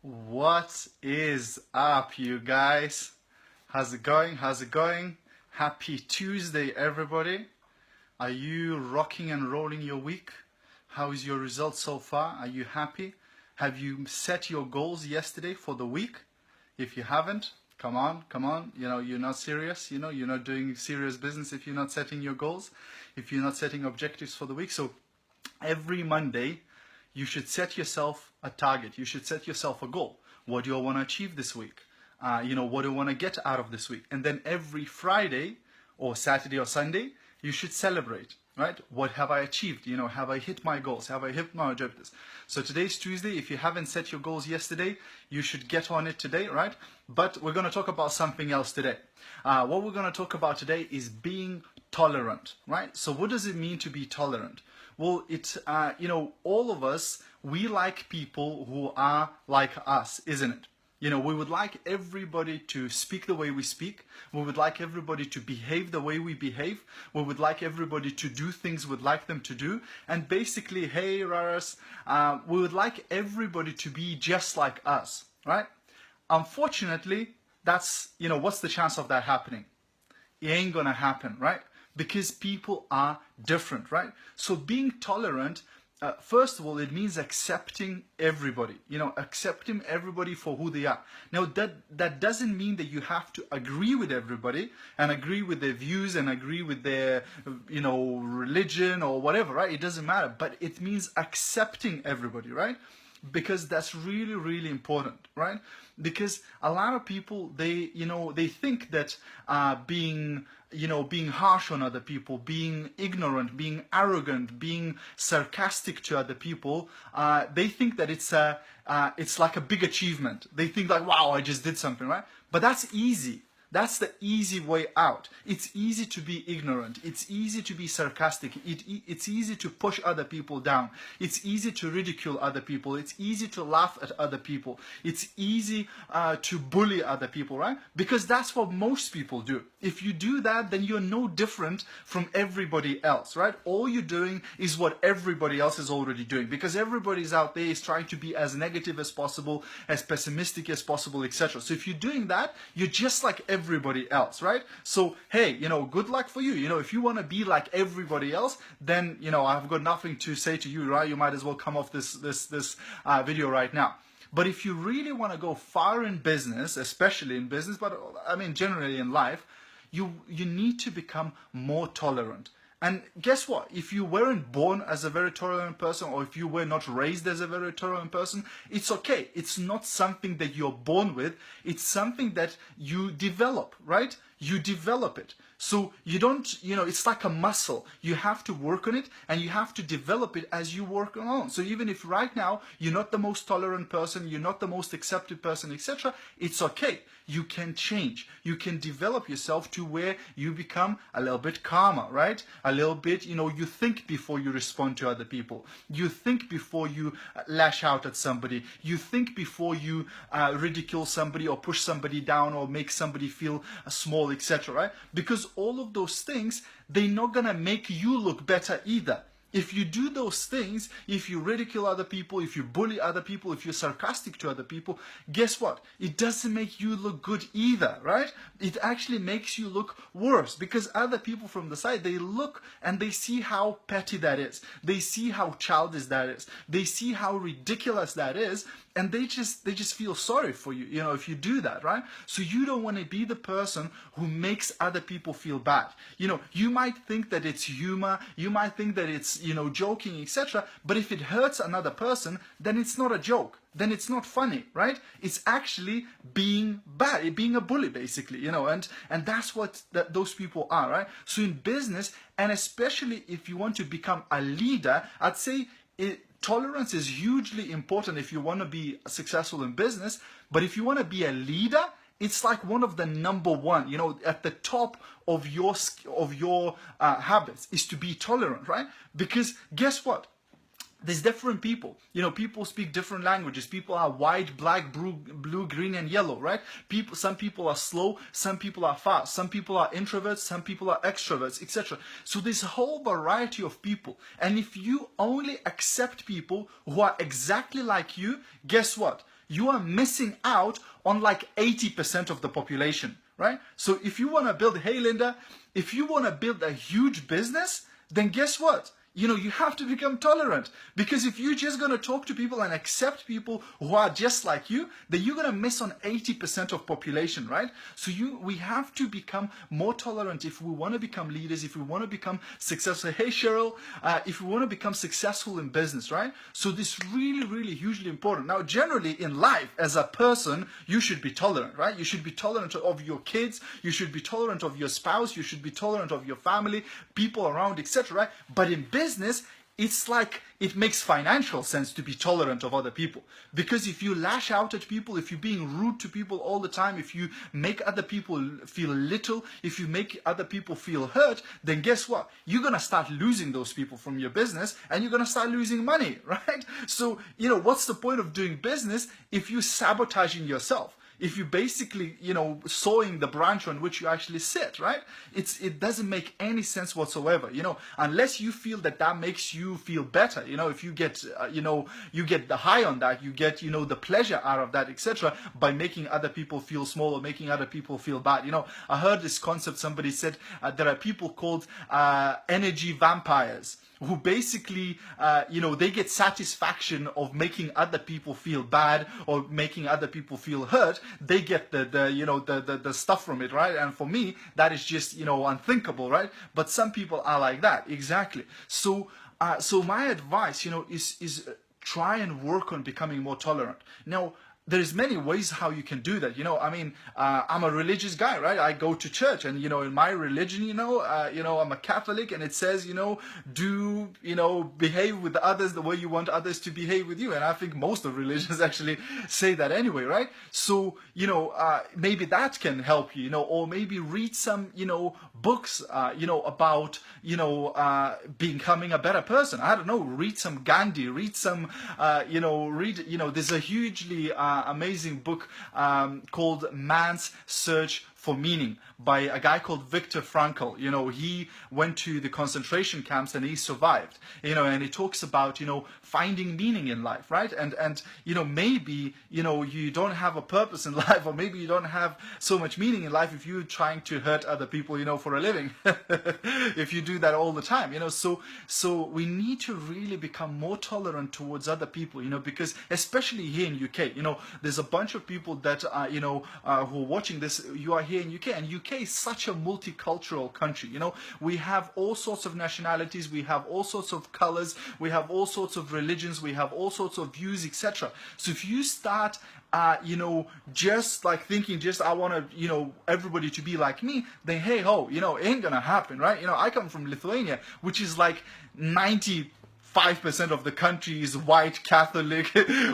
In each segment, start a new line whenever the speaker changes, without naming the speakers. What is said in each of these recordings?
What is up, you guys? How's it going? How's it going? Happy Tuesday, everybody. Are you rocking and rolling your week? How is your result so far? Are you happy? Have you set your goals yesterday for the week? If you haven't, come on. You're not serious. You're not doing serious business if you're not setting your goals, if you're not setting objectives for the week. So every Monday, you should set yourself a target. You should set yourself a goal. What do I want to achieve this week? What do I want to get out of this week? And then every Friday or Saturday or Sunday, you should celebrate, right? What have I achieved? Have I hit my goals? Have I hit my objectives? So today's Tuesday. If you haven't set your goals yesterday, you should get on it today, right? But we're going to talk about something else today. What we're going to talk about today is being tolerant, right? So what does it mean to be tolerant? Well, all of us, we like people who are like us, isn't it? We would like everybody to speak the way we speak. We would like everybody to behave the way we behave. We would like everybody to do things we'd like them to do. And basically, hey, Raras, we would like everybody to be just like us, right? Unfortunately, that's, what's the chance of that happening? It ain't gonna happen, right? Because people are different, right? So being tolerant, first of all, it means accepting everybody, accepting everybody for who they are. Now, that doesn't mean that you have to agree with everybody and agree with their views and agree with their, religion or whatever, right? It doesn't matter, but it means accepting everybody, right? Because that's really, really important, right? Because a lot of people, they think that being harsh on other people, being ignorant, being arrogant, being sarcastic to other people, they think that it's like a big achievement. They think like, wow, I just did something, right? But that's easy. That's the easy way out. It's easy to be ignorant. It's easy to be sarcastic. It's easy to push other people down. It's easy to ridicule other people. It's easy to laugh at other people. It's easy to bully other people, right? Because that's what most people do. If you do that, then you're no different from everybody else, right? All you're doing is what everybody else is already doing, because everybody's out there is trying to be as negative as possible, as pessimistic as possible, etc. So if you're doing that, you're just like everybody else, right? So hey, good luck for you. If you want to be like everybody else, then I've got nothing to say to you, right? You might as well come off this video right now. But if you really want to go far in business, especially in business, but I mean generally in life, you need to become more tolerant. And guess what? If you weren't born as a very tolerant person, or if you were not raised as a very tolerant person, it's okay. It's not something that you're born with. It's something that you develop, right? You develop it. So you don't, it's like a muscle. You have to work on it, and you have to develop it as you work on. So even if right now you're not the most tolerant person, you're not the most accepted person, etc., it's okay. You can change. You can develop yourself to where you become a little bit calmer, right? A little bit, you think before you respond to other people. You think before you lash out at somebody. You think before you ridicule somebody or push somebody down or make somebody feel small, etc., right? Because all of those things, they're not gonna make you look better either. If you do those things, if you ridicule other people, if you bully other people, if you're sarcastic to other people, guess what? It doesn't make you look good either, right? It actually makes you look worse, because other people from the side, they look and they see how petty that is. They see how childish that is. They see how ridiculous that is, and they just feel sorry for you, if you do that, right? So you don't want to be the person who makes other people feel bad. You might think that it's humor, you might think that it's, joking, etc. But if it hurts another person, then it's not a joke. Then it's not funny, right? It's actually being bad, being a bully, basically, and that's what those people are, right? So in business, and especially if you want to become a leader, I'd say tolerance is hugely important if you want to be successful in business. But if you want to be a leader, it's like one of the number one, at the top of your habits is to be tolerant, right? Because guess what? There's different people. People speak different languages. People are white, black, blue, green, and yellow, right? Some people are slow, some people are fast, some people are introverts, some people are extroverts, etc. So there's a whole variety of people. And if you only accept people who are exactly like you, guess what? you are missing out on like 80% of the population, right? So if you want to build, hey Linda, if you want to build a huge business, then guess what? You know, you have to become tolerant, because if you're just going to talk to people and accept people who are just like you, then you're going to miss on 80% of population, right? So we have to become more tolerant if we want to become leaders, if we want to become successful. Hey, Cheryl, if we want to become successful in business, right? So this really, really hugely important. Now, generally in life, as a person, you should be tolerant, right? You should be tolerant of your kids. You should be tolerant of your spouse. You should be tolerant of your family, people around, etc., right? But in business, it's like it makes financial sense to be tolerant of other people, because if you lash out at people, if you're being rude to people all the time, if you make other people feel little, if you make other people feel hurt, then guess what? You're going to start losing those people from your business, and you're going to start losing money, right? So, you know, what's the point of doing business if you're sabotaging yourself? If you basically, you know, sowing the branch on which you actually sit, right? It doesn't make any sense whatsoever, you know, unless you feel that that makes you feel better, you know, if you get, you know, you get the high on that, you get, you know, the pleasure out of that, etc., by making other people feel small or making other people feel bad. You know, I heard this concept, somebody said there are people called energy vampires, who basically, you know, they get satisfaction of making other people feel bad or making other people feel hurt. They get the stuff from it, right? And for me, that is just, you know, unthinkable, right? But some people are like that, exactly. So, so my advice, you know, is try and work on becoming more tolerant. Now, there's many ways how you can do that. You know, I mean, I'm a religious guy, right? I go to church, and, you know, in my religion, you know, I'm a Catholic, and it says, you know, behave with others the way you want others to behave with you. And I think most of religions actually say that anyway, right? So, you know, maybe that can help you, you know, or maybe read some, you know, books, you know, about, you know, becoming a better person. I don't know, read some Gandhi, read some, there's a hugely, amazing book called Man's Search for Meaning by a guy called Viktor Frankl. You know, he went to the concentration camps and he survived, you know, and he talks about, you know, finding meaning in life, right? And you know, maybe, you know, you don't have a purpose in life, or maybe you don't have so much meaning in life if you're trying to hurt other people, you know, for a living. If you do that all the time, you know, so we need to really become more tolerant towards other people, you know, because especially here in UK, you know, there's a bunch of people that who are watching this. You are here in UK, and UK is such a multicultural country. You know, we have all sorts of nationalities, we have all sorts of colors, we have all sorts of religions, we have all sorts of views, etc. So if you start you know, just like thinking, just I want to, you know, everybody to be like me, then hey ho, you know, it ain't gonna happen, right? You know, I come from Lithuania, which is like 95% of the country is white, Catholic,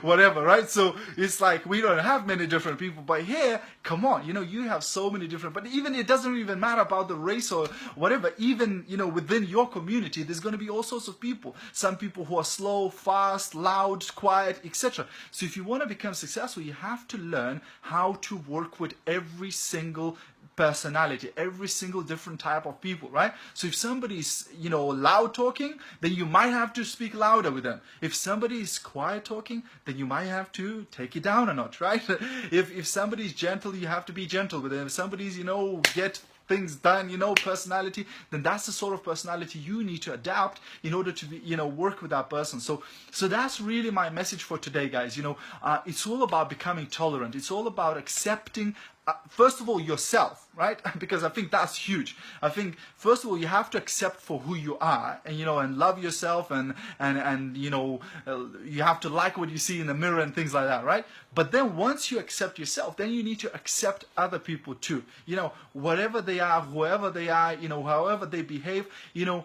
whatever, right? So it's like we don't have many different people, but here, come on, you know, you have so many different, but even it doesn't even matter about the race or whatever, even, you know, within your community, there's going to be all sorts of people. Some people who are slow, fast, loud, quiet, etc. So if you want to become successful, you have to learn how to work with every single personality, every single different type of people, right? So if somebody's, you know, loud talking, then you might have to speak louder with them. If somebody is quiet talking, then you might have to take it down a notch, right? If somebody's gentle, you have to be gentle with them. If somebody's, you know, get things done, you know, personality, then that's the sort of personality you need to adapt in order to be, you know, work with that person. So that's really my message for today, guys. You know, it's all about becoming tolerant. It's all about accepting first of all, yourself, right? Because I think that's huge. I think, first of all, you have to accept for who you are, and, you know, and love yourself, and you know, you have to like what you see in the mirror and things like that, right? But then once you accept yourself, then you need to accept other people too. You know, whatever they are, whoever they are, you know, however they behave, you know,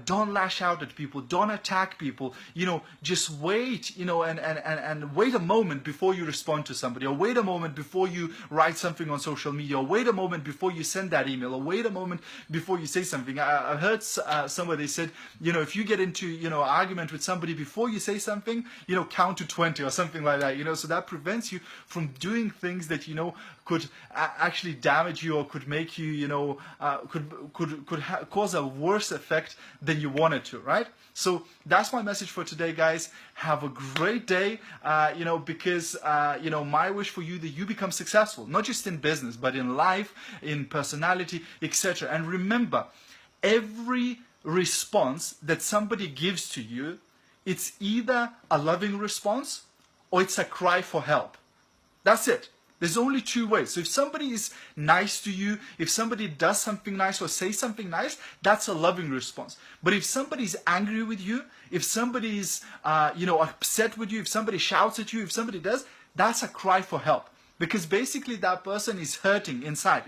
don't lash out at people, don't attack people, you know, just wait, you know, and wait a moment before you respond to somebody, or wait a moment before you write something on social media, or wait a moment before you send that email, or wait a moment before you say something. I heard somebody said, you know, if you get into, you know, argument with somebody, before you say something, you know, count to 20 or something like that, you know, so that prevents you from doing things that, you know, could actually damage you, or could make you, you know, could cause a worse effect than you wanted to, right? So that's my message for today, guys. Have a great day, because, my wish for you that you become successful, not just in business, but in life, in personality, etc. And remember, every response that somebody gives to you, it's either a loving response or it's a cry for help. That's it. There's only two ways. So if somebody is nice to you, if somebody does something nice or says something nice, that's a loving response. But if somebody's angry with you, if somebody is, upset with you, if somebody shouts at you, if somebody does, that's a cry for help. Because basically that person is hurting inside.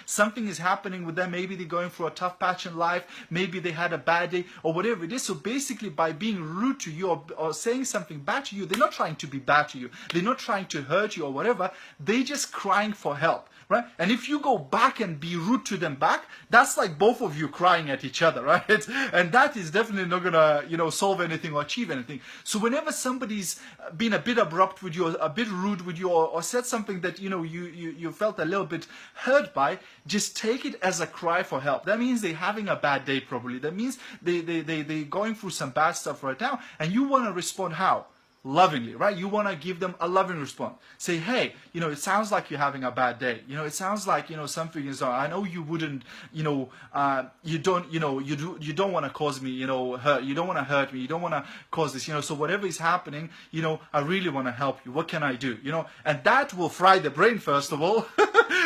Something is happening with them. Maybe they're going through a tough patch in life. Maybe they had a bad day or whatever it is. So basically by being rude to you or saying something bad to you, they're not trying to be bad to you. They're not trying to hurt you or whatever. They're just crying for help. Right? And if you go back and be rude to them back, that's like both of you crying at each other, right? And that is definitely not gonna, solve anything or achieve anything. So whenever somebody's been a bit abrupt with you, or a bit rude with you, or said something that, you felt a little bit hurt by, just take it as a cry for help. That means they're having a bad day probably. That means they're going through some bad stuff right now. And you want to respond how? Lovingly, right? You want to give them a loving response. Say, hey, it sounds like you're having a bad day. It sounds like, something is wrong. I know you wouldn't, you don't want to cause me, hurt. You don't want to hurt me. You don't want to cause this, so whatever is happening, I really want to help you. What can I do? And that will fry the brain, first of all,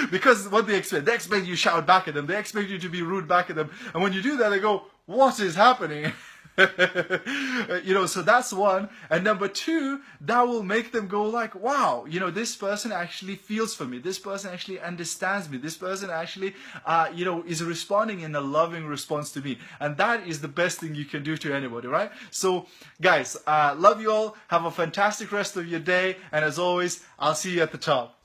because what they expect you shout back at them. They expect you to be rude back at them. And when you do that, they go, what is happening? So that's one. And number two, that will make them go like, wow, this person actually feels for me. This person actually understands me. This person actually, is responding in a loving response to me. And that is the best thing you can do to anybody, right? So guys, love you all. Have a fantastic rest of your day. And as always, I'll see you at the top.